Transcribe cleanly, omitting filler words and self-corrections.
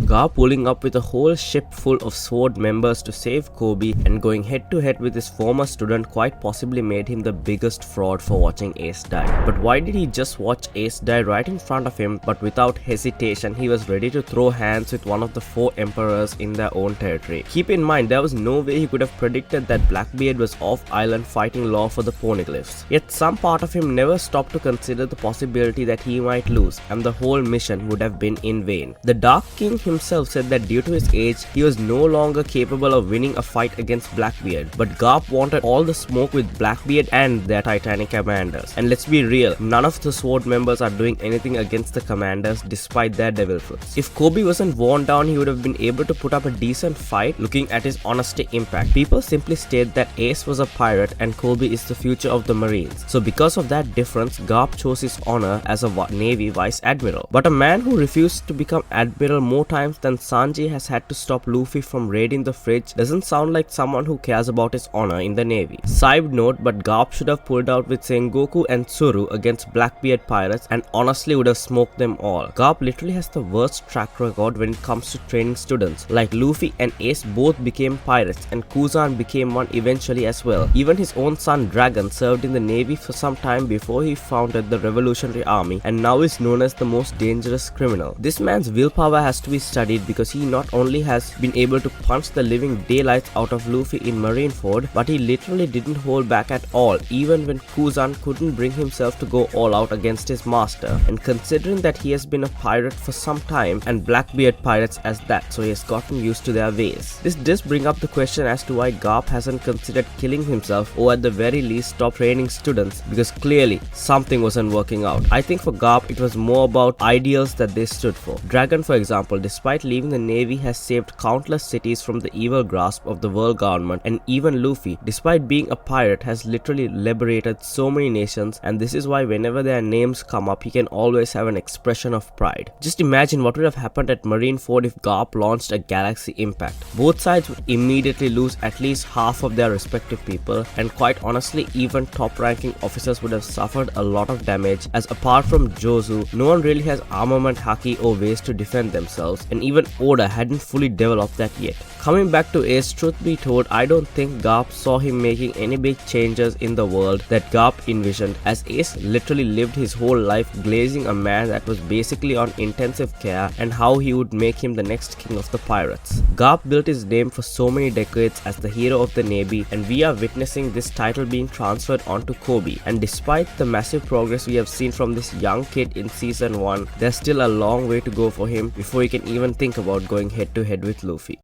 Garp pulling up with a whole ship full of sword members to save Koby and going head to head with his former student quite possibly made him the biggest fraud for watching Ace die. But why did he just watch Ace die right in front of him, but without hesitation he was ready to throw hands with one of the 4 emperors in their own territory? Keep in mind, there was no way he could have predicted that Blackbeard was off island fighting law for the poneglyphs. Yet some part of him never stopped to consider the possibility that he might lose and the whole mission would have been in vain. The Dark King himself said that due to his age, he was no longer capable of winning a fight against Blackbeard, but Garp wanted all the smoke with Blackbeard and their Titanic commanders. And let's be real, none of the sword members are doing anything against the commanders despite their devil fruits. If Koby wasn't worn down, he would have been able to put up a decent fight looking at his honesty impact. People simply state that Ace was a pirate and Koby is the future of the Marines. So because of that difference, Garp chose his honor as a Navy Vice Admiral. But a man who refused to become Admiral more times than Sanji has had to stop Luffy from raiding the fridge doesn't sound like someone who cares about his honor in the Navy. Side note, but Garp should have pulled out with Sengoku and Tsuru against Blackbeard pirates and honestly would have smoked them all. Garp literally has the worst track record when it comes to training students. Like Luffy and Ace both became pirates and Kuzan became one eventually as well. Even his own son Dragon served in the Navy for some time before he founded the Revolutionary Army and now is known as the most dangerous criminal. This man's willpower has to be studied because he not only has been able to punch the living daylights out of Luffy in Marineford, but he literally didn't hold back at all even when Kuzan couldn't bring himself to go all out against his master. And considering that he has been a pirate for some time and Blackbeard pirates as that, so he has gotten used to their ways. This does bring up the question as to why Garp hasn't considered killing himself or at the very least stop training students, because clearly something wasn't working out. I think for Garp it was more about ideals that they stood for. Dragon, for example, despite leaving the Navy, has saved countless cities from the evil grasp of the world government, and even Luffy, despite being a pirate, has literally liberated so many nations, and this is why whenever their names come up he can always have an expression of pride. Just imagine what would have happened at Marineford if Garp launched a Galaxy Impact. Both sides would immediately lose at least half of their respective people, and quite honestly even top ranking officers would have suffered a lot of damage, as apart from Jozu, no one really has armament, haki or ways to defend themselves, and even Oda hadn't fully developed that yet. Coming back to Ace, truth be told, I don't think Garp saw him making any big changes in the world that Garp envisioned, as Ace literally lived his whole life glazing a man that was basically on intensive care and how he would make him the next king of the pirates. Garp built his name for so many decades as the hero of the Navy, and we are witnessing this title being transferred onto Koby. And despite the massive progress we have seen from this young kid in season 1, there's still a long way to go for him before he can even think about going head to head with Luffy.